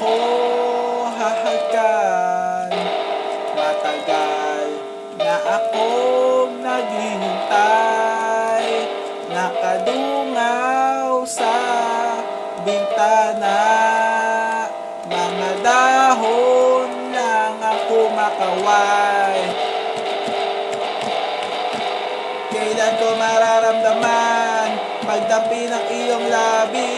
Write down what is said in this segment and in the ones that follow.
ako hahagkan. Matagal na akong naghihintay, nakadungaw sa bintana. Mga dahon lang ang kumakaway. Kailan ko mararamdaman pagdampi ng iyong labi?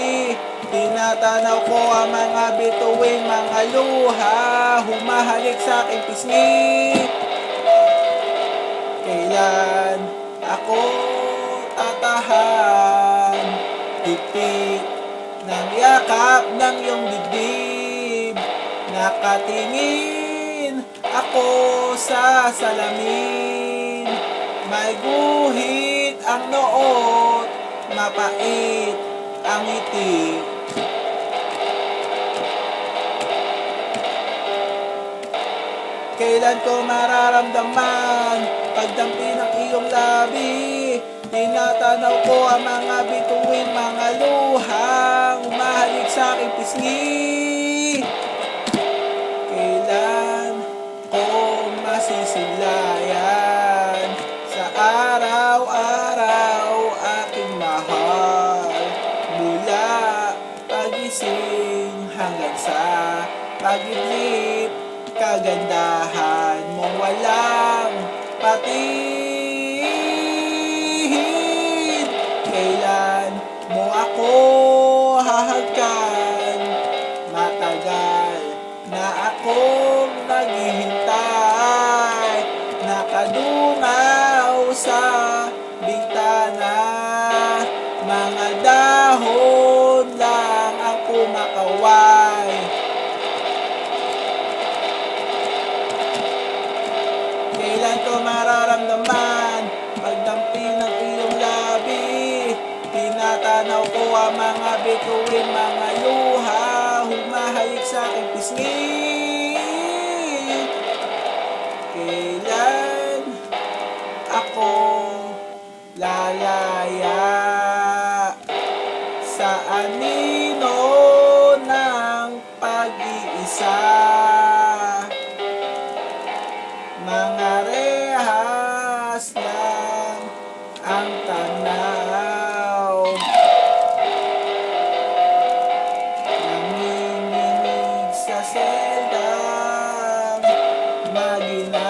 Tinatanaw ko ang mga bituin, mga luha, humahalik sa aking pisngi. Kailan ako tatahan? Higpit ng yakap ng iyong dibdib. Nakatingin ako sa salamin. May guhit ang noot, mapait ang ngiti. Kailan ko mararamdaman pagdampi ng iyong labi? Tinatanaw ko ang mga bituin, mga luha, humahalik sa aking pisngi. Kailan ko masisilayan sa araw-araw aking mahal? Mula pagising hanggang sa pag-idlip, kagandahan mong walang patid. Kailan mo ako hahagkan? Matagal na akong naghihintay, nakadungaw sa bintana. Mga dahon lang ang kumakaway. Kailan ko mararamdaman pagdampi ng iyong labi? Tinatanaw ko ang mga bituin, mga luha, humahalik sa aking pisngi. Kailan ako lalaya sa anino ng pag-iisa? Mga rehas lang ang tanaw, nanginginig sa seldang maginaw.